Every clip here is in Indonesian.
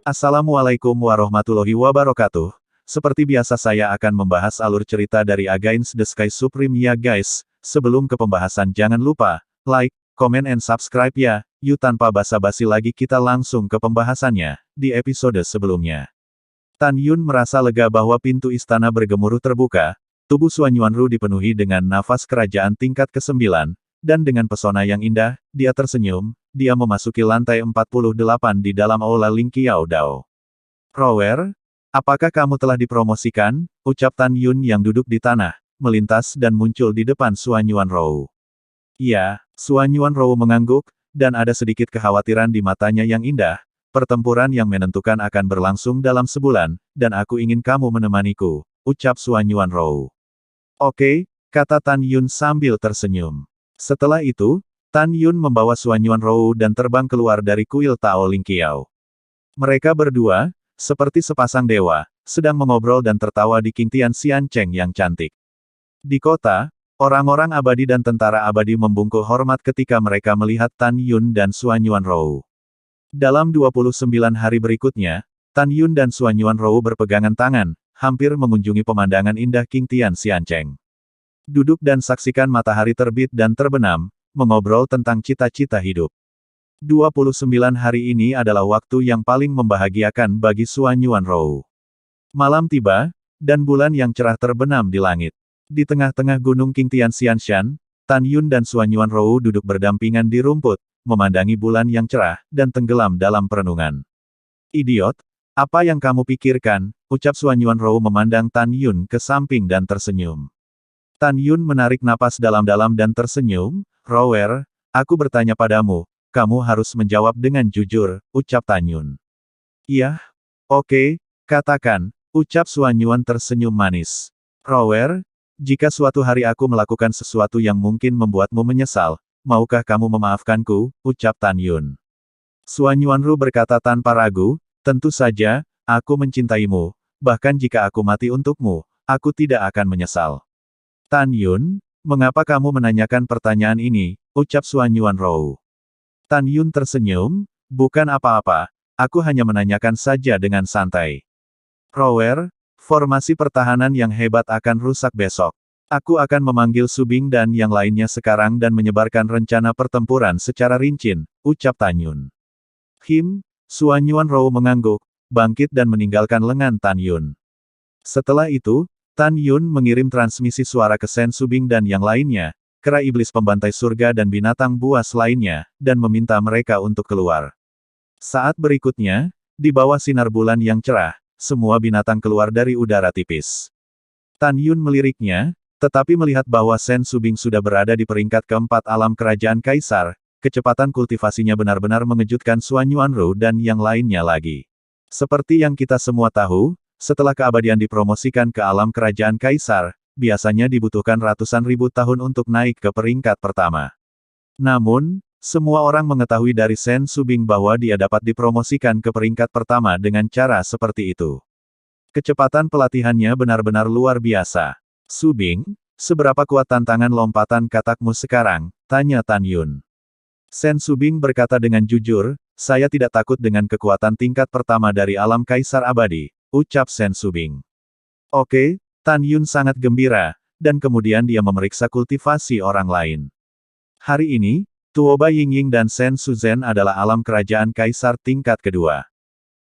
Assalamualaikum warahmatullahi wabarakatuh. Seperti biasa saya akan membahas alur cerita dari Against the Sky Supreme ya guys. Sebelum ke pembahasan jangan lupa, like, comment and subscribe ya. Yuk tanpa basa-basi lagi kita langsung ke pembahasannya. Di episode sebelumnya, Tan Yun merasa lega bahwa pintu istana bergemuruh terbuka. Tubuh Xuan Yuanru dipenuhi dengan nafas kerajaan tingkat ke-9, dan dengan pesona yang indah, dia tersenyum. Dia memasuki lantai 48 di dalam aula Ling Qiao Dao. Rower, apakah kamu telah dipromosikan? Ucap Tan Yun yang duduk di tanah, melintas dan muncul di depan Xuan Yuanrou. Iya, Xuan Yuanrou mengangguk, dan ada sedikit kekhawatiran di matanya yang indah. Pertempuran yang menentukan akan berlangsung dalam sebulan, dan aku ingin kamu menemaniku, ucap Xuan Yuanrou. Oke, kata Tan Yun sambil tersenyum. Setelah itu, Tan Yun membawa Xuan Yuanrou dan terbang keluar dari kuil Tao Ling Qiao. Mereka berdua, seperti sepasang dewa, sedang mengobrol dan tertawa di Qingtian Xiancheng yang cantik. Di kota, orang-orang abadi dan tentara abadi membungkuk hormat ketika mereka melihat Tan Yun dan Xuan Yuanrou. Dalam 29 hari berikutnya, Tan Yun dan Xuan Yuanrou berpegangan tangan, hampir mengunjungi pemandangan indah Qingtian Xiancheng. Duduk dan saksikan matahari terbit dan terbenam, mengobrol tentang cita-cita hidup. 29 hari ini adalah waktu yang paling membahagiakan bagi Xuan Yuanrou. Malam tiba, dan bulan yang cerah terbenam di langit. Di tengah-tengah gunung Qingtian Xianshan, Tan Yun dan Xuan Yuanrou duduk berdampingan di rumput, memandangi bulan yang cerah, dan tenggelam dalam perenungan. Idiot, apa yang kamu pikirkan? Ucap Xuan Yuanrou memandang Tan Yun ke samping dan tersenyum. Tan Yun menarik napas dalam-dalam dan tersenyum. Rower, aku bertanya padamu, kamu harus menjawab dengan jujur, ucap Tan Yun. Iya, oke, katakan, ucap Xuan Yuan tersenyum manis. Rower, jika suatu hari aku melakukan sesuatu yang mungkin membuatmu menyesal, maukah kamu memaafkanku, ucap Tan Yun. Xuan Yuanru berkata tanpa ragu, tentu saja, aku mencintaimu, bahkan jika aku mati untukmu, aku tidak akan menyesal. Tan Yun, mengapa kamu menanyakan pertanyaan ini, ucap Xuan Yuanrou. Tan Yun tersenyum, bukan apa-apa, aku hanya menanyakan saja dengan santai. Rower, formasi pertahanan yang hebat akan rusak besok. Aku akan memanggil Su Bing dan yang lainnya sekarang dan menyebarkan rencana pertempuran secara rinci, ucap Tan Yun. Xuan Yuanrou mengangguk, bangkit dan meninggalkan lengan Tan Yun. Setelah itu, Tan Yun mengirim transmisi suara ke Sen Su Bing dan yang lainnya, kera iblis pembantai surga dan binatang buas lainnya, dan meminta mereka untuk keluar. Saat berikutnya, di bawah sinar bulan yang cerah, semua binatang keluar dari udara tipis. Tan Yun meliriknya, tetapi melihat bahwa Sen Su Bing sudah berada di peringkat keempat alam kerajaan kaisar, kecepatan kultivasinya benar-benar mengejutkan Xuan Yuanru dan yang lainnya lagi. Seperti yang kita semua tahu, setelah keabadian dipromosikan ke alam kerajaan kaisar, biasanya dibutuhkan ratusan ribu tahun untuk naik ke peringkat pertama. Namun, semua orang mengetahui dari Sen Su Bing bahwa dia dapat dipromosikan ke peringkat pertama dengan cara seperti itu. Kecepatan pelatihannya benar-benar luar biasa. Su Bing, seberapa kuat tantangan lompatan katakmu sekarang? Tanya Tan Yun. Sen Su Bing berkata dengan jujur, saya tidak takut dengan kekuatan tingkat pertama dari alam kaisar abadi, ucap Sen Su Bing. Oke, Tan Yun sangat gembira, dan kemudian dia memeriksa kultivasi orang lain. Hari ini, Tuoba Yingying dan Sen Su Zhen adalah alam kerajaan kaisar tingkat kedua.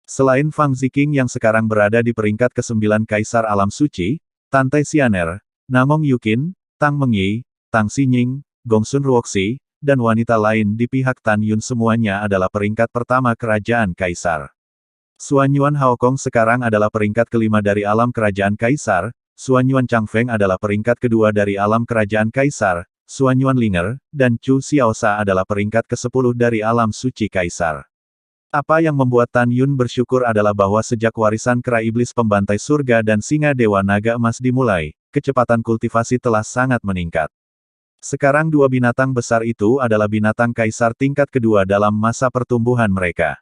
Selain Fang Ziqing yang sekarang berada di peringkat ke-9 kaisar alam suci, Tan Tai Xianer, Namong Yukin, Tang Mengyi, Tang Xinying, Gongsun Ruoxi, dan wanita lain di pihak Tan Yun semuanya adalah peringkat pertama kerajaan kaisar. Xuan Yuan Haokong sekarang adalah peringkat kelima dari alam kerajaan kaisar, Xuan Yuan Changfeng adalah peringkat kedua dari alam kerajaan kaisar, Xuan Yuan Linger, dan Chu Xiaosha adalah peringkat ke-10 dari alam suci kaisar. Apa yang membuat Tan Yun bersyukur adalah bahwa sejak warisan kera iblis pembantai surga dan singa dewa naga emas dimulai, kecepatan kultivasi telah sangat meningkat. Sekarang dua binatang besar itu adalah binatang kaisar tingkat kedua dalam masa pertumbuhan mereka.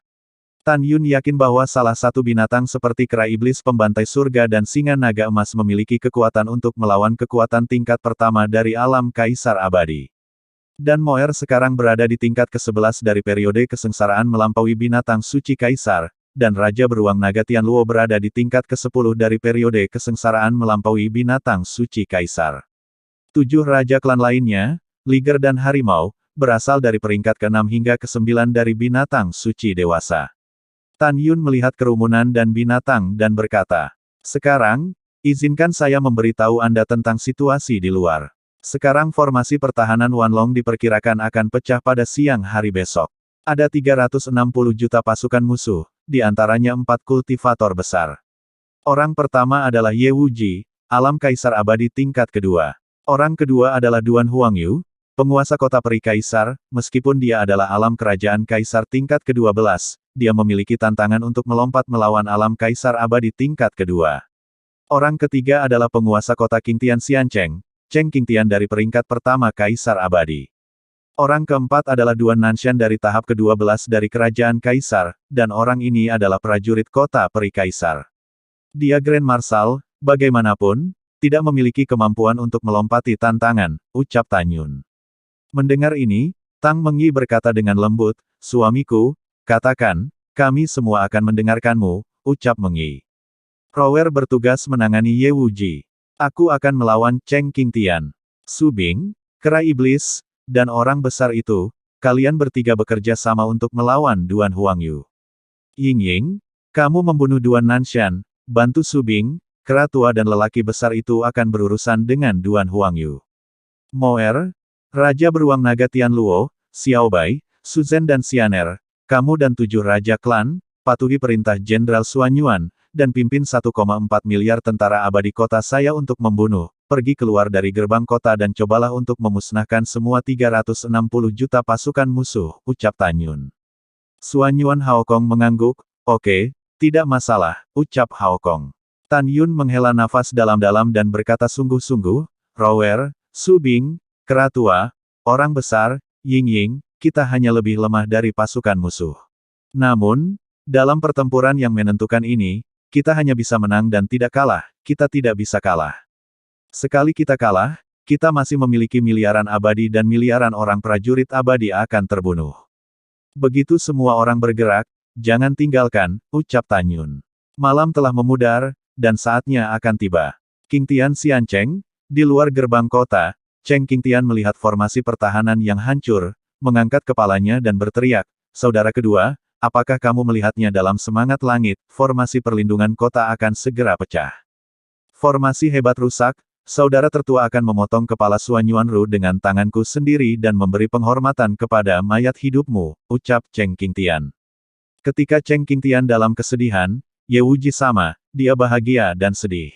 Tan Yun yakin bahwa salah satu binatang seperti kera iblis pembantai surga dan singa naga emas memiliki kekuatan untuk melawan kekuatan tingkat pertama dari alam kaisar abadi. Dan Moer sekarang berada di tingkat ke-11 dari periode kesengsaraan melampaui binatang suci kaisar, dan Raja Beruang Naga Tianluo berada di tingkat ke-10 dari periode kesengsaraan melampaui binatang suci Kaisar. 7 Raja Klan lainnya, Liger dan Harimau, berasal dari peringkat ke-6 hingga ke-9 dari binatang suci dewasa. Tan Yun melihat kerumunan dan binatang dan berkata, "Sekarang, izinkan saya memberitahu Anda tentang situasi di luar. Sekarang formasi pertahanan Wanlong diperkirakan akan pecah pada siang hari besok. Ada 360 juta pasukan musuh, di antaranya 4 kultivator besar. Orang pertama adalah Ye Wuji, alam kaisar abadi tingkat kedua. Orang kedua adalah Duan Huangyu, penguasa kota peri kaisar, meskipun dia adalah alam kerajaan kaisar tingkat ke-12, dia memiliki tantangan untuk melompat melawan alam kaisar abadi tingkat kedua. Orang ketiga adalah penguasa kota Qingtian Xiancheng, Cheng Qingtian dari peringkat pertama kaisar abadi. Orang keempat adalah Duan Nanshan dari tahap ke-12 dari kerajaan kaisar, dan orang ini adalah prajurit kota peri kaisar. Dia Grand Marshal, bagaimanapun, tidak memiliki kemampuan untuk melompati tantangan, ucap Tan Yun. Mendengar ini, Tang Mengyi berkata dengan lembut, "Suamiku, katakan, kami semua akan mendengarkanmu," ucap Mengyi. Rower bertugas menangani Ye Wuji. Aku akan melawan Cheng Qingtian. Su Bing, kera iblis, dan orang besar itu, kalian bertiga bekerja sama untuk melawan Duan Huangyu. Ying Ying, kamu membunuh Duan Nanshan, bantu Su Bing, kera tua dan lelaki besar itu akan berurusan dengan Duan Huangyu. Moer, Raja Beruang Naga Tianluo, Xiao Bai, Su Zhen dan Xianer, kamu dan 7 Raja Klan, patuhi perintah Jenderal Xuan Yuan, dan pimpin 1,4 miliar tentara abadi kota saya untuk membunuh, pergi keluar dari gerbang kota dan cobalah untuk memusnahkan semua 360 juta pasukan musuh, ucap Tan Yun. Xuan Yuan Haokong mengangguk, oke, tidak masalah, ucap Haokong. Tan Yun menghela nafas dalam-dalam dan berkata sungguh-sungguh, Rower, Su Bing, kera tua, orang besar, Ying Ying, kita hanya lebih lemah dari pasukan musuh. Namun, dalam pertempuran yang menentukan ini, kita hanya bisa menang dan tidak kalah, kita tidak bisa kalah. Sekali kita kalah, kita masih memiliki miliaran abadi dan miliaran orang prajurit abadi akan terbunuh. Begitu semua orang bergerak, jangan tinggalkan, ucap Tan Yun. Malam telah memudar, dan saatnya akan tiba. Qingtian Xiancheng, di luar gerbang kota, Cheng Qingtian melihat formasi pertahanan yang hancur, mengangkat kepalanya dan berteriak, "Saudara kedua, apakah kamu melihatnya dalam semangat langit, formasi perlindungan kota akan segera pecah. Formasi hebat rusak, saudara tertua akan memotong kepala Xuan Yuanru dengan tanganku sendiri dan memberi penghormatan kepada mayat hidupmu," ucap Cheng Qingtian. Ketika Cheng Qingtian dalam kesedihan, Ye Wuji sama, dia bahagia dan sedih.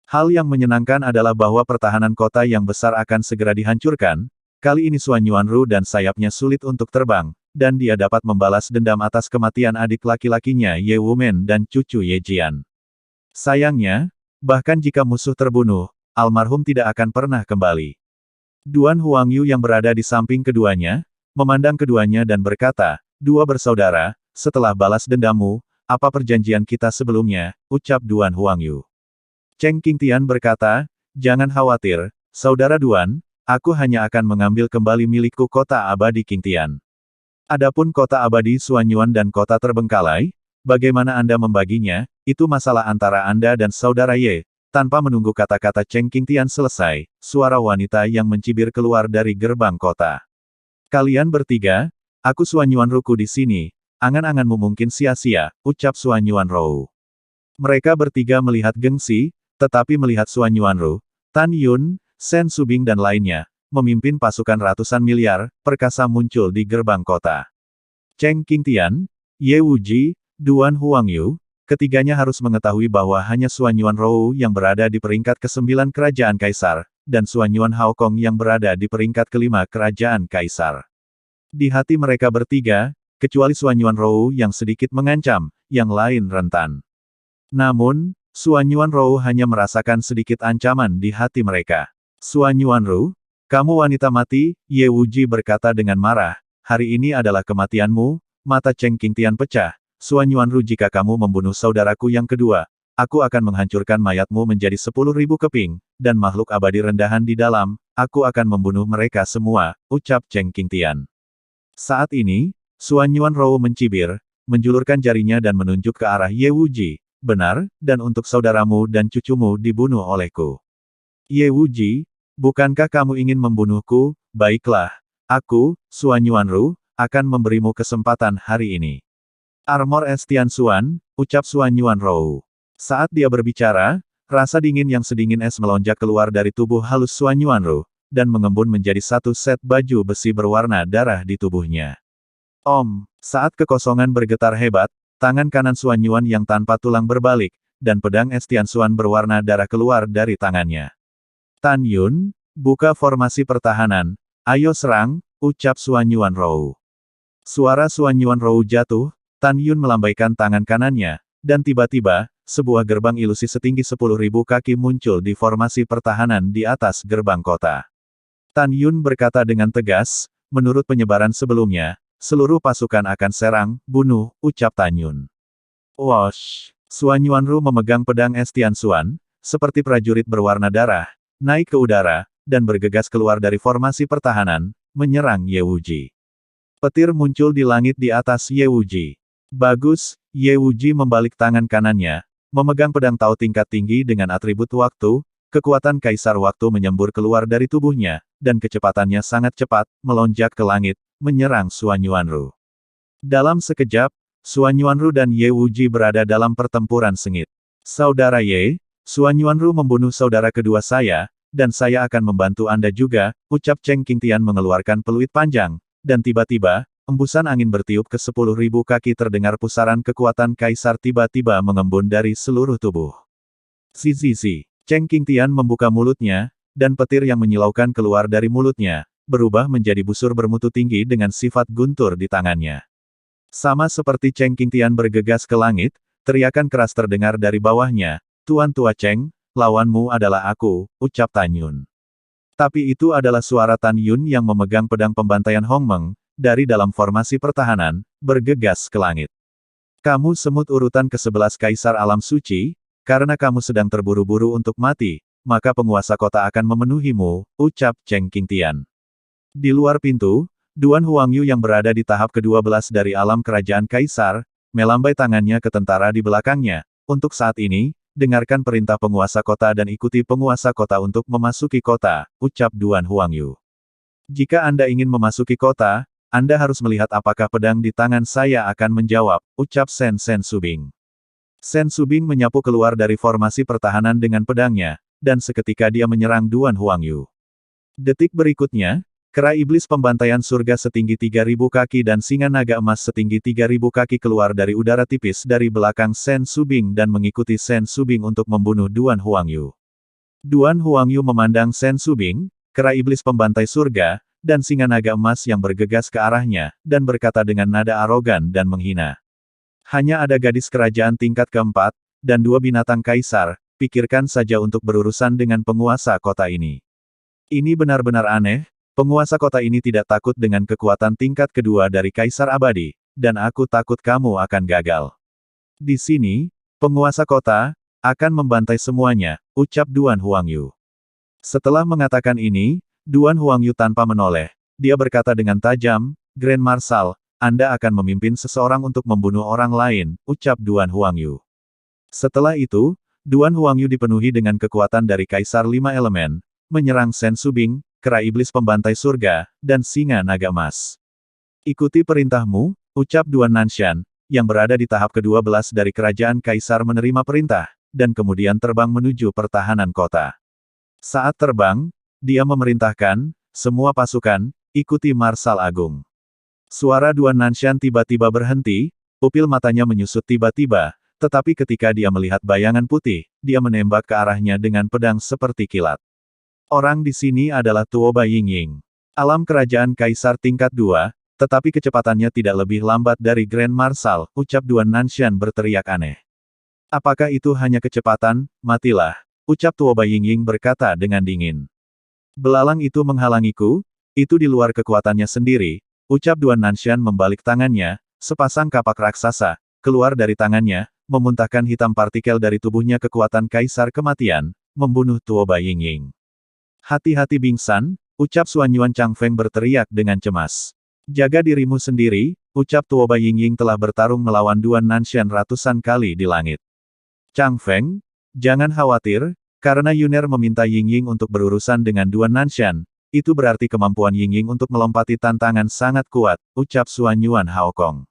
Hal yang menyenangkan adalah bahwa pertahanan kota yang besar akan segera dihancurkan, kali ini Xuan Yuanru dan sayapnya sulit untuk terbang, dan dia dapat membalas dendam atas kematian adik laki-lakinya Ye Wumen dan cucu Ye Jian. Sayangnya, bahkan jika musuh terbunuh, almarhum tidak akan pernah kembali. Duan Huangyu yang berada di samping keduanya, memandang keduanya dan berkata, "Dua bersaudara, setelah balas dendammu, apa perjanjian kita sebelumnya?" ucap Duan Huangyu. Cheng Qingtian berkata, "Jangan khawatir, saudara Duan, aku hanya akan mengambil kembali milikku kota abadi Qingtian. Adapun kota abadi Xuan Yuan dan kota terbengkalai, bagaimana Anda membaginya, itu masalah antara Anda dan saudara Ye." Tanpa menunggu kata-kata Cheng Qingtian selesai, suara wanita yang mencibir keluar dari gerbang kota. "Kalian bertiga, aku Xuan Yuanruku di sini, angan-anganmu mungkin sia-sia," ucap Xuan Yuanrou. Mereka bertiga melihat gengsi, tetapi melihat Xuan Yuanru, Tan Yun, Shen Subing dan lainnya, memimpin pasukan ratusan miliar, perkasa muncul di gerbang kota. Cheng Qingtian, Ye Wuji, Duan Huangyu, ketiganya harus mengetahui bahwa hanya Xuan Yuanrou yang berada di peringkat ke-9 kerajaan kaisar, dan Xuan Yuan Haokong yang berada di peringkat ke-5 kerajaan kaisar. Di hati mereka bertiga, kecuali Xuan Yuanrou yang sedikit mengancam, yang lain rentan. Namun, Xuan Yuanrou hanya merasakan sedikit ancaman di hati mereka. "Xuan Yuanru, kamu wanita mati," Ye Wuji berkata dengan marah, "hari ini adalah kematianmu." Mata Cheng Qingtian pecah. "Xuan Yuanru, jika kamu membunuh saudaraku yang kedua, aku akan menghancurkan mayatmu menjadi 10.000 keping, dan makhluk abadi rendahan di dalam, aku akan membunuh mereka semua," ucap Cheng Qingtian. Saat ini, Xuan Yuanrou mencibir, menjulurkan jarinya dan menunjuk ke arah Ye Wuji. Benar, dan untuk saudaramu dan cucumu dibunuh olehku. Ye Wuji, bukankah kamu ingin membunuhku? Baiklah. Aku, Suan Yuanru, akan memberimu kesempatan hari ini. Armor es Tianxuan, ucap Suan Yuanrou. Saat dia berbicara, rasa dingin yang sedingin es melonjak keluar dari tubuh halus Suan Yuanru, dan mengembun menjadi satu set baju besi berwarna darah di tubuhnya. Saat kekosongan bergetar hebat, tangan kanan Suan Yuan yang tanpa tulang berbalik, dan pedang es Tianxuan berwarna darah keluar dari tangannya. Tan Yun, buka formasi pertahanan, ayo serang, ucap Suan Yuanrou. Suara Suan Yuanrou jatuh, Tan Yun melambaikan tangan kanannya, dan tiba-tiba, sebuah gerbang ilusi setinggi 10.000 kaki muncul di formasi pertahanan di atas gerbang kota. Tan Yun berkata dengan tegas, menurut penyebaran sebelumnya, seluruh pasukan akan serang, bunuh, ucap Tan Yun. Wosh! Suan Yuanru memegang pedang es Tianxuan, seperti prajurit berwarna darah, naik ke udara, dan bergegas keluar dari formasi pertahanan, menyerang Ye Wuji. Petir muncul di langit di atas Ye Wuji. Bagus, Ye Wuji membalik tangan kanannya, memegang pedang Tao tingkat tinggi dengan atribut waktu, kekuatan kaisar waktu menyembur keluar dari tubuhnya, dan kecepatannya sangat cepat, melonjak ke langit, menyerang Suan Yuanru. Dalam sekejap, Suan Yuanru dan Ye Wuji berada dalam pertempuran sengit. Saudara Ye, Suan Yuanru membunuh saudara kedua saya, dan saya akan membantu Anda juga, ucap Cheng Qingtian mengeluarkan peluit panjang, dan tiba-tiba, embusan angin bertiup ke 10.000 kaki terdengar pusaran kekuatan kaisar tiba-tiba mengembun dari seluruh tubuh. Zizizi. Cheng Qingtian membuka mulutnya, dan petir yang menyilaukan keluar dari mulutnya, berubah menjadi busur bermutu tinggi dengan sifat guntur di tangannya. Sama seperti Cheng Qingtian bergegas ke langit, teriakan keras terdengar dari bawahnya, Tuan Tua Cheng, lawanmu adalah aku, ucap Tan Yun. Tapi itu adalah suara Tan Yun yang memegang pedang pembantaian Hongmeng, dari dalam formasi pertahanan, bergegas ke langit. Kamu semut urutan ke-11 Kaisar Alam Suci, karena kamu sedang terburu-buru untuk mati, maka penguasa kota akan memenuhimu, ucap Cheng Qingtian. Di luar pintu, Duan Huangyu yang berada di tahap ke-12 dari alam kerajaan Kaisar, melambai tangannya ke tentara di belakangnya. Untuk saat ini, dengarkan perintah penguasa kota dan ikuti penguasa kota untuk memasuki kota, ucap Duan Huangyu. Jika Anda ingin memasuki kota, Anda harus melihat apakah pedang di tangan saya akan menjawab, ucap Sen Subing. Sen Subing menyapu keluar dari formasi pertahanan dengan pedangnya, dan seketika dia menyerang Duan Huangyu. Detik berikutnya, kera iblis pembantaian surga setinggi 3.000 kaki dan singa naga emas setinggi 3.000 kaki keluar dari udara tipis dari belakang Sen Subing dan mengikuti Sen Subing untuk membunuh Duan Huangyu. Duan Huangyu memandang Sen Subing, kera iblis pembantai surga, dan singa naga emas yang bergegas ke arahnya, dan berkata dengan nada arogan dan menghina. Hanya ada gadis kerajaan tingkat keempat, dan 2 binatang kaisar, pikirkan saja untuk berurusan dengan penguasa kota ini. Ini benar-benar aneh, penguasa kota ini tidak takut dengan kekuatan tingkat kedua dari kaisar abadi, dan aku takut kamu akan gagal. Di sini, penguasa kota, akan membantai semuanya, ucap Duan Huangyu. Setelah mengatakan ini, Duan Huangyu tanpa menoleh, dia berkata dengan tajam, Grand Marshal, Anda akan memimpin seseorang untuk membunuh orang lain, ucap Duan Huangyu. Setelah itu, Duan Huangyu dipenuhi dengan kekuatan dari Kaisar 5 Elemen, menyerang Sen Subing, kera iblis pembantai surga, dan singa naga emas. Ikuti perintahmu, ucap Duan Nanshan, yang berada di tahap ke-12 dari kerajaan Kaisar menerima perintah, dan kemudian terbang menuju pertahanan kota. Saat terbang, dia memerintahkan, semua pasukan, ikuti Marsal Agung. Suara Duan Nanshan tiba-tiba berhenti, pupil matanya menyusut tiba-tiba, tetapi ketika dia melihat bayangan putih, dia menembak ke arahnya dengan pedang seperti kilat. Orang di sini adalah Tuo Bai Yingying. Alam kerajaan Kaisar tingkat 2, tetapi kecepatannya tidak lebih lambat dari Grand Marshal, ucap Duan Nanshan berteriak aneh. Apakah itu hanya kecepatan? Matilah, ucap Tuo Bai Yingying berkata dengan dingin. Belalang itu menghalangiku, itu di luar kekuatannya sendiri, ucap Duan Nanshan membalik tangannya, sepasang kapak raksasa, keluar dari tangannya, memuntahkan hitam partikel dari tubuhnya kekuatan Kaisar Kematian, membunuh Tuo Bai Yingying. Hati-hati Bingsan, ucap Suan Yuan Changfeng berteriak dengan cemas. Jaga dirimu sendiri, ucap Tuoba Yingying telah bertarung melawan Duan Nanshan ratusan kali di langit. Chang Feng, jangan khawatir, karena Yuner meminta Yingying untuk berurusan dengan Duan Nanshan, itu berarti kemampuan Yingying untuk melompati tantangan sangat kuat, ucap Xuanyuan Haokong.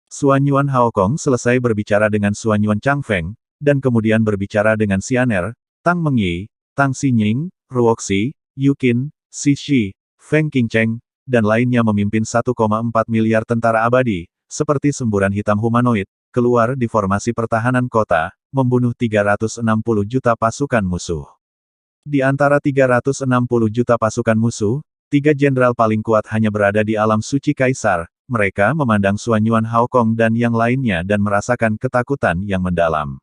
Xuanyuan Haokong selesai berbicara dengan Xuanyuan Chang Feng, dan kemudian berbicara dengan Xianer, Tang Mengyi, Tang Xinying, Ruoxi, Yukin, Xi, Feng Qingcheng, dan lainnya memimpin 1,4 miliar tentara abadi, seperti semburan hitam humanoid, keluar di formasi pertahanan kota, membunuh 360 juta pasukan musuh. Di antara 360 juta pasukan musuh, 3 jenderal paling kuat hanya berada di alam suci Kaisar, mereka memandang Xuanyuan Haokong dan yang lainnya dan merasakan ketakutan yang mendalam.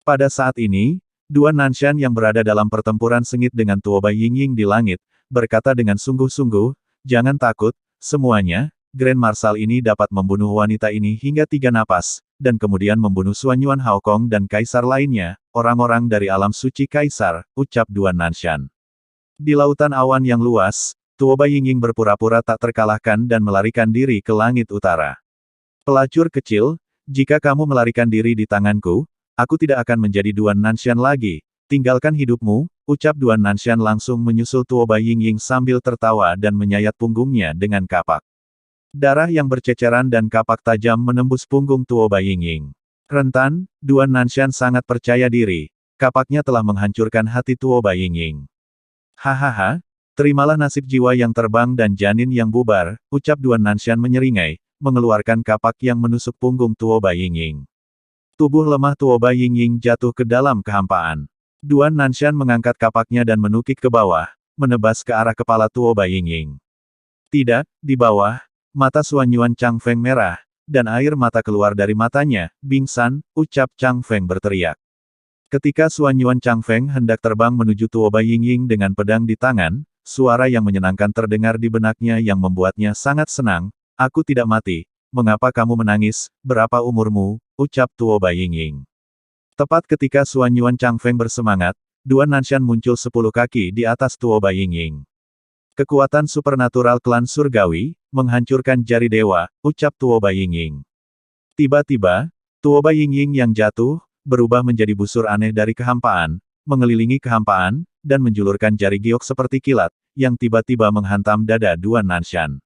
Pada saat ini, Duan Nanshan yang berada dalam pertempuran sengit dengan Tuoba Yingying di langit, berkata dengan sungguh-sungguh, jangan takut, semuanya, Grand Marshal ini dapat membunuh wanita ini hingga 3 napas, dan kemudian membunuh Xuanyuan Haokong dan Kaisar lainnya, orang-orang dari alam suci Kaisar, ucap Duan Nanshan. Di lautan awan yang luas, Tuoba Yingying berpura-pura tak terkalahkan dan melarikan diri ke langit utara. Pelacur kecil, jika kamu melarikan diri di tanganku, aku tidak akan menjadi Duan Nanshan lagi, tinggalkan hidupmu, ucap Duan Nanshan langsung menyusul Tuoba Yingying sambil tertawa dan menyayat punggungnya dengan kapak. Darah yang berceceran dan kapak tajam menembus punggung Tuoba Yingying. Rentan, Duan Nanshan sangat percaya diri, kapaknya telah menghancurkan hati Tuoba Yingying. Hahaha, terimalah nasib jiwa yang terbang dan janin yang bubar, ucap Duan Nanshan menyeringai, mengeluarkan kapak yang menusuk punggung Tuoba Yingying. Tubuh lemah Tuoba Yingying jatuh ke dalam kehampaan. Duan Nanshan mengangkat kapaknya dan menukik ke bawah, menebas ke arah kepala Tuoba Yingying. Tidak, di bawah, mata Xuanyuan Chang Feng merah, dan air mata keluar dari matanya, "Bingsan," ucap Chang Feng berteriak. Ketika Xuanyuan Chang Feng hendak terbang menuju Tuoba Yingying dengan pedang di tangan, suara yang menyenangkan terdengar di benaknya yang membuatnya sangat senang, "Aku tidak mati, mengapa kamu menangis, berapa umurmu?" ucap Tuoba Yingying. Tepat ketika Xuanyuan Chang Feng bersemangat, Duan Nanshan muncul 10 kaki di atas Tuoba Yingying. Kekuatan supernatural klan surgawi, menghancurkan jari dewa, ucap Tuoba Yingying. Tiba-tiba, Tuoba Yingying yang jatuh, berubah menjadi busur aneh dari kehampaan, mengelilingi kehampaan, dan menjulurkan jari giok seperti kilat, yang tiba-tiba menghantam dada Duan Nanshan.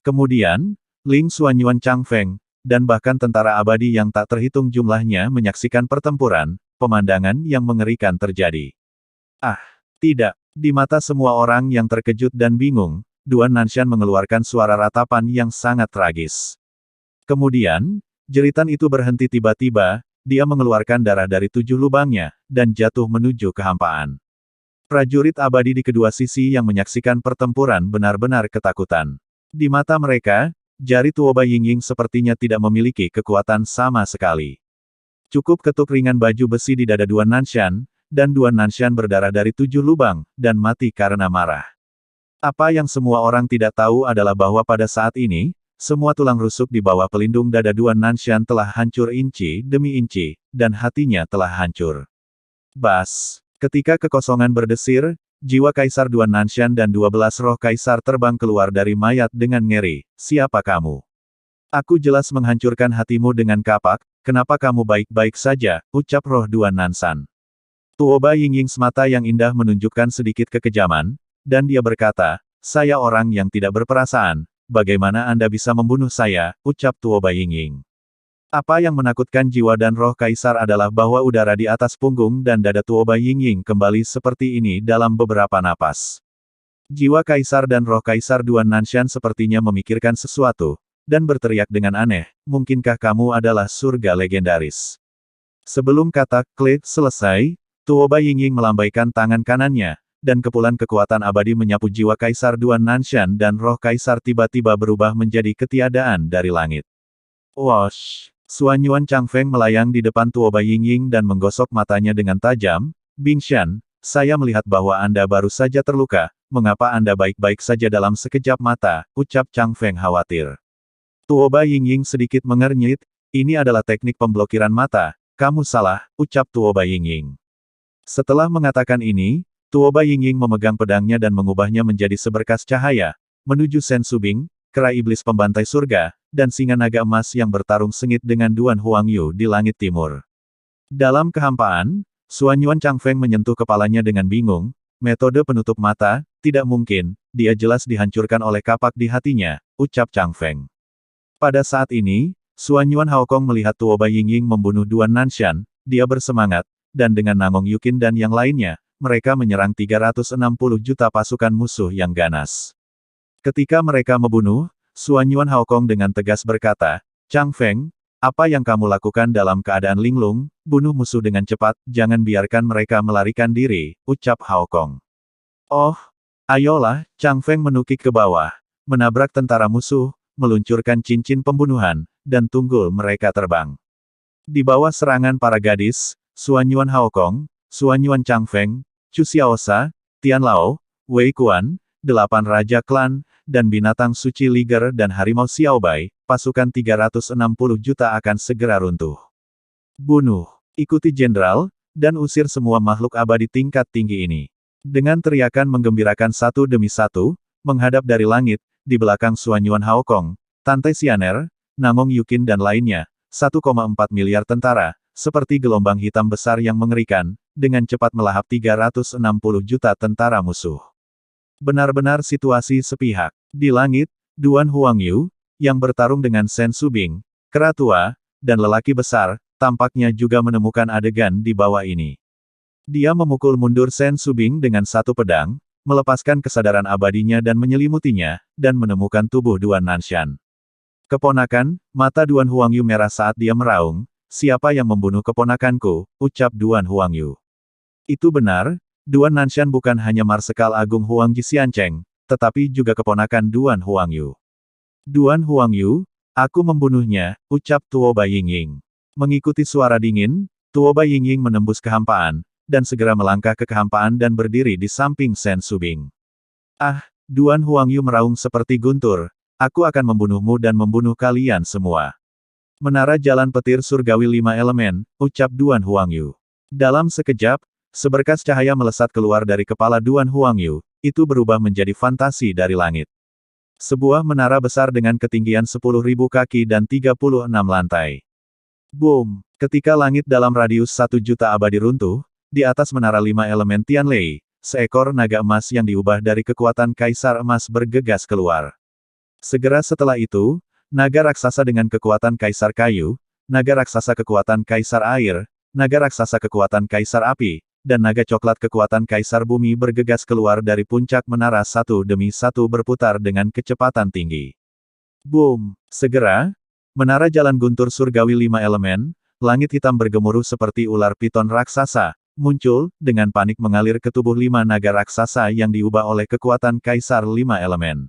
Kemudian, Ling Xuanyuan Chang Feng, dan bahkan tentara abadi yang tak terhitung jumlahnya menyaksikan pertempuran, pemandangan yang mengerikan terjadi. Ah, tidak. Di mata semua orang yang terkejut dan bingung, Duan Nanshan mengeluarkan suara ratapan yang sangat tragis. Kemudian, jeritan itu berhenti tiba-tiba, dia mengeluarkan darah dari 7 lubangnya, dan jatuh menuju kehampaan. Prajurit abadi di kedua sisi yang menyaksikan pertempuran benar-benar ketakutan. Di mata mereka, jari Tuoba Yingying sepertinya tidak memiliki kekuatan sama sekali. Cukup ketuk ringan baju besi di dada Duan Nanshan, dan Duan Nanshan berdarah dari 7 lubang, dan mati karena marah. Apa yang semua orang tidak tahu adalah bahwa pada saat ini, semua tulang rusuk di bawah pelindung dada Duan Nanshan telah hancur inci demi inci, dan hatinya telah hancur. Bas! Ketika kekosongan berdesir, jiwa Kaisar Duan Nanshan dan 12 roh Kaisar terbang keluar dari mayat dengan ngeri. "Siapa kamu? Aku jelas menghancurkan hatimu dengan kapak, kenapa kamu baik-baik saja?" ucap roh Duan Nanshan. Tuoba Yingying semata yang indah menunjukkan sedikit kekejaman, dan dia berkata, "Saya orang yang tidak berperasaan, bagaimana Anda bisa membunuh saya?" ucap Tuoba Yingying. Apa yang menakutkan jiwa dan roh Kaisar adalah bahwa udara di atas punggung dan dada Tuoba Yingying kembali seperti ini dalam beberapa napas. Jiwa Kaisar dan roh Kaisar Duan Nanshan sepertinya memikirkan sesuatu, dan berteriak dengan aneh, "Mungkinkah kamu adalah surga legendaris?" Sebelum kata "klik" selesai, Tuoba Yingying melambaikan tangan kanannya, dan kepulan kekuatan abadi menyapu jiwa Kaisar Duan Nanshan dan roh Kaisar tiba-tiba berubah menjadi ketiadaan dari langit. Wosh! Xuanyuan Chang Feng melayang di depan Tuoba Yingying dan menggosok matanya dengan tajam. "Bingshan, saya melihat bahwa Anda baru saja terluka, mengapa Anda baik-baik saja dalam sekejap mata?" ucap Chang Feng khawatir. Tuoba Yingying sedikit mengernyit, "Ini adalah teknik pemblokiran mata, kamu salah," ucap Tuoba Yingying. Setelah mengatakan ini, Tuoba Yingying memegang pedangnya dan mengubahnya menjadi seberkas cahaya, menuju Sen Subing, kera iblis pembantai surga, dan singa naga emas yang bertarung sengit dengan Duan Huangyu di langit timur. Dalam kehampaan, Xuanyuan Changfeng menyentuh kepalanya dengan bingung. Metode penutup mata, tidak mungkin, dia jelas dihancurkan oleh kapak di hatinya, ucap Changfeng. Pada saat ini, Xuanyuan Haokong melihat Tuoba Yingying membunuh Duan Nanshan, dia bersemangat, dan dengan Nangong Yukin dan yang lainnya, mereka menyerang 360 juta pasukan musuh yang ganas. Ketika mereka membunuh, Xuanyuan Haokong dengan tegas berkata, Changfeng, apa yang kamu lakukan dalam keadaan linglung? Bunuh musuh dengan cepat, jangan biarkan mereka melarikan diri, ucap Haokong. Oh, ayolah, Changfeng menukik ke bawah, menabrak tentara musuh, meluncurkan cincin pembunuhan, dan tunggul mereka terbang. Di bawah serangan para gadis, Xuanyuan Haokong, Xuanyuan Changfeng, Chu Xiaosa, Tian Lao, Wei Kuan, 8 Raja Klan, dan binatang suci Liger dan Harimau Xiaobai, pasukan 360 juta akan segera runtuh. Bunuh, ikuti jenderal, dan usir semua makhluk abadi tingkat tinggi ini. Dengan teriakan menggembirakan satu demi satu, menghadap dari langit, di belakang Xuanyuan Haokong, Tante Xianer, Nangong Yukin dan lainnya, 1,4 miliar tentara, seperti gelombang hitam besar yang mengerikan, dengan cepat melahap 360 juta tentara musuh. Benar-benar situasi sepihak. Di langit, Duan Huangyu, yang bertarung dengan Shen Subing, kera tua, dan lelaki besar, tampaknya juga menemukan adegan di bawah ini. Dia memukul mundur Shen Subing dengan satu pedang, melepaskan kesadaran abadinya dan menyelimutinya, dan menemukan tubuh Duan Nanshan. Keponakan, mata Duan Huangyu merah saat dia meraung, siapa yang membunuh keponakanku, ucap Duan Huangyu. Itu benar, Duan Nanshan bukan hanya Marsekal Agung Huangji Xiancheng, tetapi juga keponakan Duan Huangyu. Duan Huangyu, aku membunuhnya, ucap Tuoba Yingying. Mengikuti suara dingin, Tuoba Yingying menembus kehampaan, dan segera melangkah ke kehampaan dan berdiri di samping Shen Subing. Ah, Duan Huangyu meraung seperti guntur, aku akan membunuhmu dan membunuh kalian semua. Menara jalan petir surgawi 5 elemen, ucap Duan Huangyu. Dalam sekejap, seberkas cahaya melesat keluar dari kepala Duan Huangyu, itu berubah menjadi fantasi dari langit. Sebuah menara besar dengan ketinggian 10.000 kaki dan 36 lantai. Boom! Ketika langit dalam radius 1 juta abadi runtuh, di atas menara 5 elemen Tianlei, seekor naga emas yang diubah dari kekuatan Kaisar Emas bergegas keluar. Segera setelah itu, naga raksasa dengan kekuatan Kaisar Kayu, naga raksasa kekuatan Kaisar Air, naga raksasa kekuatan Kaisar Api, dan naga coklat kekuatan Kaisar Bumi bergegas keluar dari puncak menara satu demi satu berputar dengan kecepatan tinggi. Boom! Segera, menara jalan guntur surgawi 5 elemen, langit hitam bergemuruh seperti ular piton raksasa, muncul, dengan panik mengalir ke tubuh 5 naga raksasa yang diubah oleh kekuatan Kaisar 5 elemen.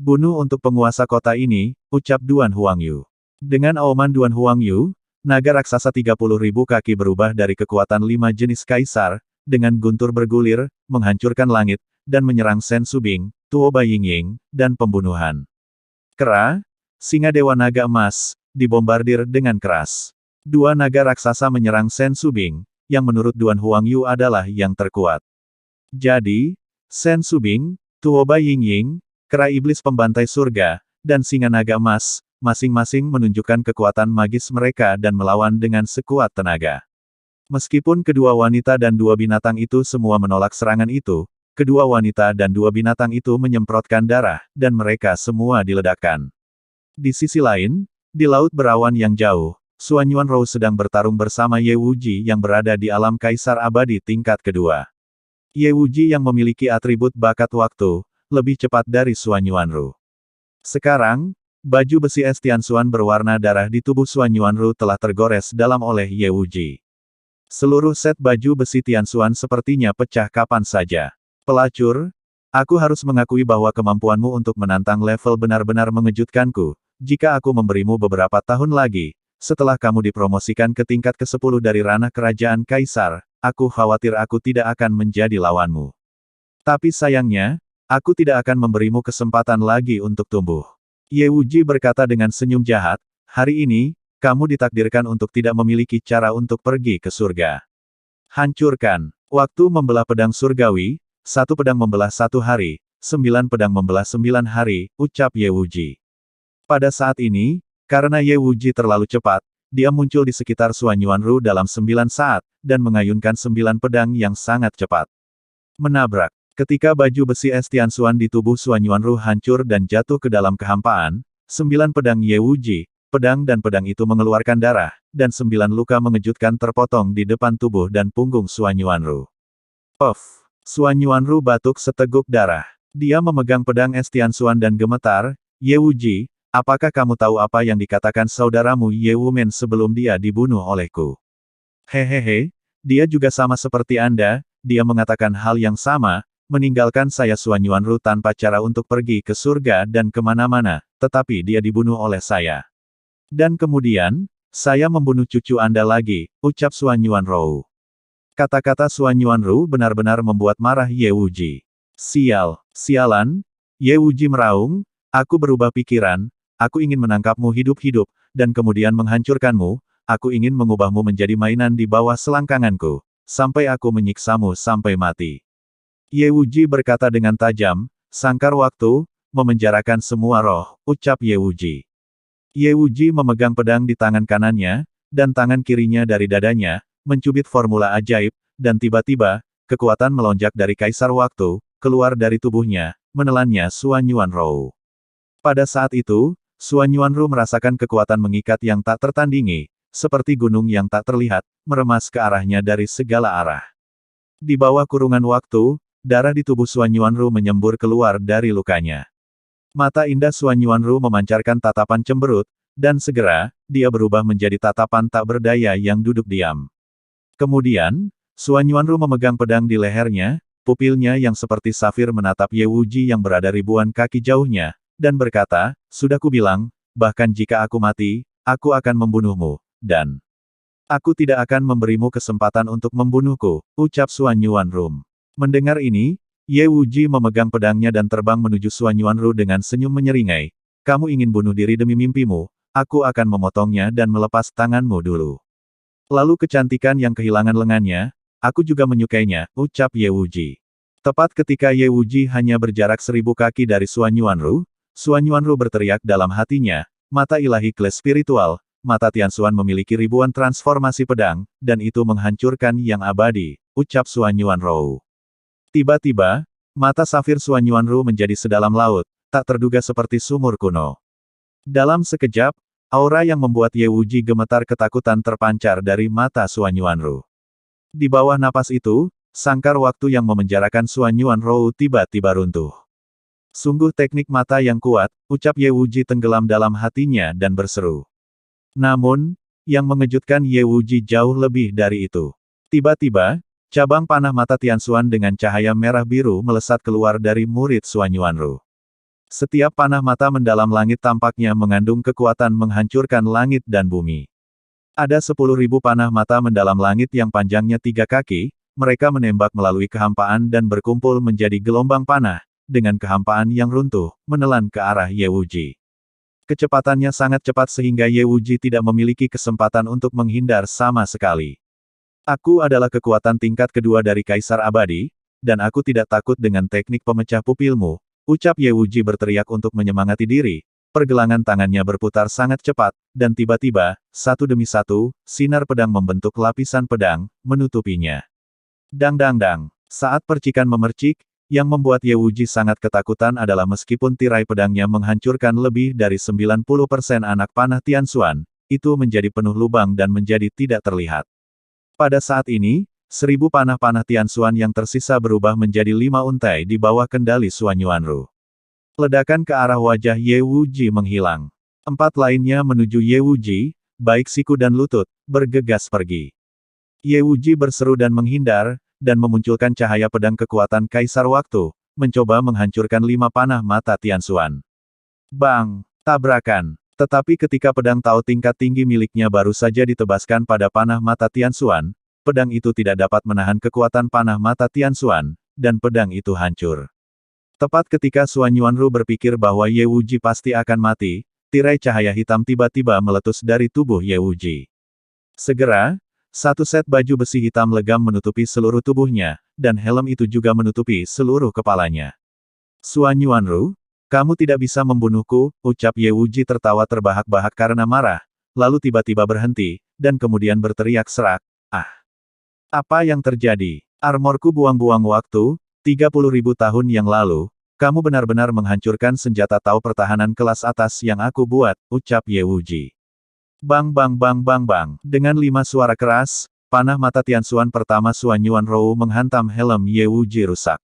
Bunuh untuk penguasa kota ini, ucap Duan Huangyu. Dengan auman Duan Huangyu, naga raksasa 30.000 kaki berubah dari kekuatan 5 jenis kaisar, dengan guntur bergulir, menghancurkan langit, dan menyerang Shen Subing, Tuoba Yingying, dan pembunuhan. Kera, singa dewa naga emas, dibombardir dengan keras. 2 naga raksasa menyerang Shen Subing, yang menurut Duan Huangyu adalah yang terkuat. Jadi, Shen Subing, Tuoba Yingying, kera iblis pembantai surga, dan singa naga emas, masing-masing menunjukkan kekuatan magis mereka dan melawan dengan sekuat tenaga. Meskipun kedua wanita dan 2 binatang itu semua menolak serangan itu, kedua wanita dan 2 binatang itu menyemprotkan darah, dan mereka semua diledakkan. Di sisi lain, di laut berawan yang jauh, Xuanyuan Rou sedang bertarung bersama Ye Wuji yang berada di alam kaisar abadi tingkat kedua. Ye Wuji yang memiliki atribut bakat waktu, lebih cepat dari Xuanyuan Rou. Sekarang, baju besi es Tianxuan berwarna darah di tubuh Xuanyuan Rou telah tergores dalam oleh Ye Wuji. Seluruh set baju besi Tianxuan sepertinya pecah kapan saja. Pelacur, aku harus mengakui bahwa kemampuanmu untuk menantang level benar-benar mengejutkanku. Jika aku memberimu beberapa tahun lagi, setelah kamu dipromosikan ke tingkat ke-10 dari ranah kerajaan kaisar, aku khawatir aku tidak akan menjadi lawanmu. Tapi sayangnya, aku tidak akan memberimu kesempatan lagi untuk tumbuh. Ye Wuji berkata dengan senyum jahat, hari ini, kamu ditakdirkan untuk tidak memiliki cara untuk pergi ke surga. Hancurkan. Waktu membelah pedang surgawi, 1 pedang membelah 1 hari, 9 pedang membelah 9 hari, ucap Ye Wuji. Pada saat ini, karena Ye Wuji terlalu cepat, dia muncul di sekitar Suan Yuanru dalam 9 saat, dan mengayunkan 9 pedang yang sangat cepat. Menabrak. Ketika baju besi es Tianxuan di tubuh Suan Yuanru hancur dan jatuh ke dalam kehampaan, 9 pedang Ye Wuji, pedang dan pedang itu mengeluarkan darah, dan 9 luka mengejutkan terpotong di depan tubuh dan punggung Suan Yuanru. Puff! Suan Yuanru batuk seteguk darah. Dia memegang pedang es Tianxuan dan gemetar, Ye Wuji, apakah kamu tahu apa yang dikatakan saudaramu Ye Wumen sebelum dia dibunuh olehku? Hehehe, dia juga sama seperti Anda, dia mengatakan hal yang sama, meninggalkan saya Suan Yuanru tanpa cara untuk pergi ke surga dan kemana-mana, tetapi dia dibunuh oleh saya. Dan kemudian, saya membunuh cucu Anda lagi, ucap Suan Yuanru. Kata-kata Suan Yuanru benar-benar membuat marah Ye Wuji. Sialan, Ye Wuji meraung, aku berubah pikiran, aku ingin menangkapmu hidup-hidup, dan kemudian menghancurkanmu, aku ingin mengubahmu menjadi mainan di bawah selangkanganku, sampai aku menyiksamu sampai mati. Ye Wuji berkata dengan tajam, sangkar waktu, memenjarakan semua roh, ucap Ye Wuji. Ye Wuji memegang pedang di tangan kanannya, dan tangan kirinya dari dadanya, mencubit formula ajaib, dan tiba-tiba, kekuatan melonjak dari Kaisar Waktu, keluar dari tubuhnya, menelannya Suan Yuanru. Pada saat itu, Suan Yuanru merasakan kekuatan mengikat yang tak tertandingi, seperti gunung yang tak terlihat, meremas ke arahnya dari segala arah. Di bawah kurungan waktu, darah di tubuh Suan Yuanru menyembur keluar dari lukanya. Mata indah Suan Yuanru memancarkan tatapan cemberut, dan segera, dia berubah menjadi tatapan tak berdaya yang duduk diam. Kemudian, Suan Yuanru memegang pedang di lehernya, pupilnya yang seperti safir menatap Ye Wuji yang berada ribuan kaki jauhnya, dan berkata, sudah kubilang, bahkan jika aku mati, aku akan membunuhmu, dan aku tidak akan memberimu kesempatan untuk membunuhku, ucap Suan Yuanru. Mendengar ini, Ye Wuji memegang pedangnya dan terbang menuju Suan Yuanru dengan senyum menyeringai. Kamu ingin bunuh diri demi mimpimu, aku akan memotongnya dan melepas tanganmu dulu. Lalu kecantikan yang kehilangan lengannya, aku juga menyukainya, ucap Ye Wuji. Tepat ketika Ye Wuji hanya berjarak 1000 kaki dari Suan Yuanru berteriak dalam hatinya, mata ilahi kelas spiritual, mata Tianxuan memiliki ribuan transformasi pedang, dan itu menghancurkan yang abadi, ucap Suan Yuanru. Tiba-tiba, mata safir Suan Yuanru menjadi sedalam laut, tak terduga seperti sumur kuno. Dalam sekejap, aura yang membuat Ye Wuji gemetar ketakutan terpancar dari mata Suan Yuanru. Di bawah napas itu, sangkar waktu yang memenjarakan Suan Yuanru tiba-tiba runtuh. Sungguh teknik mata yang kuat, ucap Ye Wuji tenggelam dalam hatinya dan berseru. Namun, yang mengejutkan Ye Wuji jauh lebih dari itu. Tiba-tiba, cabang panah mata Tianxuan dengan cahaya merah biru melesat keluar dari murid Suan Yuanru. Setiap panah mata mendalam langit tampaknya mengandung kekuatan menghancurkan langit dan bumi. Ada 10.000 panah mata mendalam langit yang panjangnya 3 kaki, mereka menembak melalui kehampaan dan berkumpul menjadi gelombang panah, dengan kehampaan yang runtuh, menelan ke arah Ye Wuji. Kecepatannya sangat cepat sehingga Ye Wuji tidak memiliki kesempatan untuk menghindar sama sekali. Aku adalah kekuatan tingkat kedua dari Kaisar Abadi, dan aku tidak takut dengan teknik pemecah pupilmu, ucap Ye Wuji berteriak untuk menyemangati diri. Pergelangan tangannya berputar sangat cepat, dan tiba-tiba, satu demi satu, sinar pedang membentuk lapisan pedang, menutupinya. Dang-dang-dang. Saat percikan memercik, yang membuat Ye Wuji sangat ketakutan adalah meskipun tirai pedangnya menghancurkan lebih dari 90% anak panah Tianxuan, itu menjadi penuh lubang dan menjadi tidak terlihat. Pada saat ini, 1000 panah-panah Tianxuan yang tersisa berubah menjadi 5 untai di bawah kendali Suan Yuanru. Ledakan ke arah wajah Ye Wuji menghilang. 4 lainnya menuju Ye Wuji, baik siku dan lutut, bergegas pergi. Ye Wuji berseru dan menghindar, dan memunculkan cahaya pedang kekuatan Kaisar Waktu, mencoba menghancurkan 5 panah mata Tianxuan. Bang! Tabrakan! Tetapi ketika pedang Tao tingkat tinggi miliknya baru saja ditebaskan pada panah mata Tianxuan, pedang itu tidak dapat menahan kekuatan panah mata Tianxuan, dan pedang itu hancur. Tepat ketika Suan Yuanru berpikir bahwa Ye Wuji pasti akan mati, tirai cahaya hitam tiba-tiba meletus dari tubuh Ye Wuji. Segera, satu set baju besi hitam legam menutupi seluruh tubuhnya, dan helm itu juga menutupi seluruh kepalanya. Suan Yuanru, Kamu tidak bisa membunuhku, ucap Ye Wuji tertawa terbahak-bahak karena marah, lalu tiba-tiba berhenti, dan kemudian berteriak serak, ah! Apa yang terjadi? Armorku buang-buang waktu, 30.000 tahun yang lalu, kamu benar-benar menghancurkan senjata Tao pertahanan kelas atas yang aku buat, ucap Ye Wuji. Bang bang bang bang bang. Dengan 5 suara keras, panah mata Tianxuan pertama Suan Yuanrou menghantam helm Ye Wuji rusak.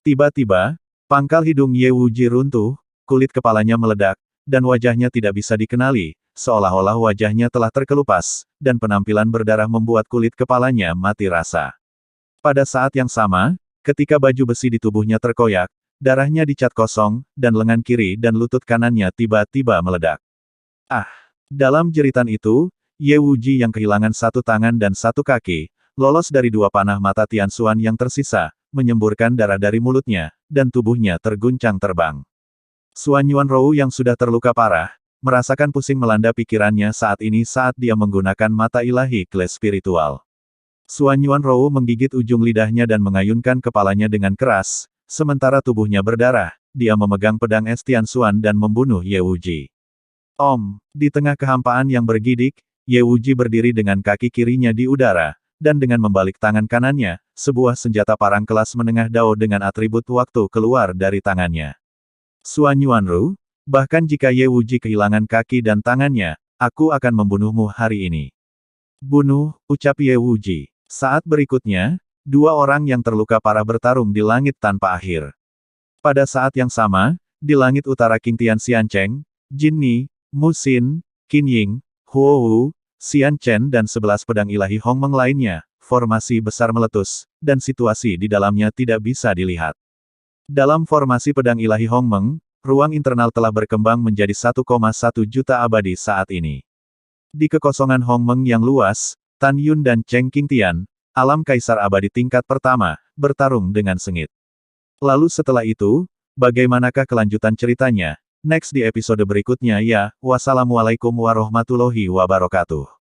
Tiba-tiba, pangkal hidung Ye Wuji runtuh, kulit kepalanya meledak, dan wajahnya tidak bisa dikenali, seolah-olah wajahnya telah terkelupas, dan penampilan berdarah membuat kulit kepalanya mati rasa. Pada saat yang sama, ketika baju besi di tubuhnya terkoyak, darahnya dicat kosong, dan lengan kiri dan lutut kanannya tiba-tiba meledak. Ah! Dalam jeritan itu, Ye Wuji yang kehilangan satu tangan dan satu kaki, lolos dari 2 panah mata Tianxuan yang tersisa, menyemburkan darah dari mulutnya, dan tubuhnya terguncang terbang. Suan Yuanrou yang sudah terluka parah, merasakan pusing melanda pikirannya saat ini saat dia menggunakan mata ilahi kelas spiritual. Suan Yuanrou menggigit ujung lidahnya dan mengayunkan kepalanya dengan keras, sementara tubuhnya berdarah, dia memegang pedang es Tianxuan dan membunuh Ye Wuji. Di tengah kehampaan yang bergidik, Ye Wuji berdiri dengan kaki kirinya di udara, dan dengan membalik tangan kanannya, sebuah senjata parang kelas menengah Dao dengan atribut waktu keluar dari tangannya. Suan Yuanrou, bahkan jika Ye Wuji kehilangan kaki dan tangannya, aku akan membunuhmu hari ini. Bunuh, ucap Ye Wuji. Saat berikutnya, 2 orang yang terluka parah bertarung di langit tanpa akhir. Pada saat yang sama, di langit utara King Tian Xiancheng, Jin Ni, Mu Xin, Qin Ying, Huo Wu, Xian Chen dan 11 pedang ilahi Hongmeng lainnya, formasi besar meletus, dan situasi di dalamnya tidak bisa dilihat. Dalam formasi pedang ilahi Hongmeng, ruang internal telah berkembang menjadi 1,1 juta abadi saat ini. Di kekosongan Hongmeng yang luas, Tan Yun dan Cheng Qingtian, alam kaisar abadi tingkat pertama, bertarung dengan sengit. Lalu setelah itu, bagaimanakah kelanjutan ceritanya? Next di episode berikutnya ya, wassalamualaikum warahmatullahi wabarakatuh.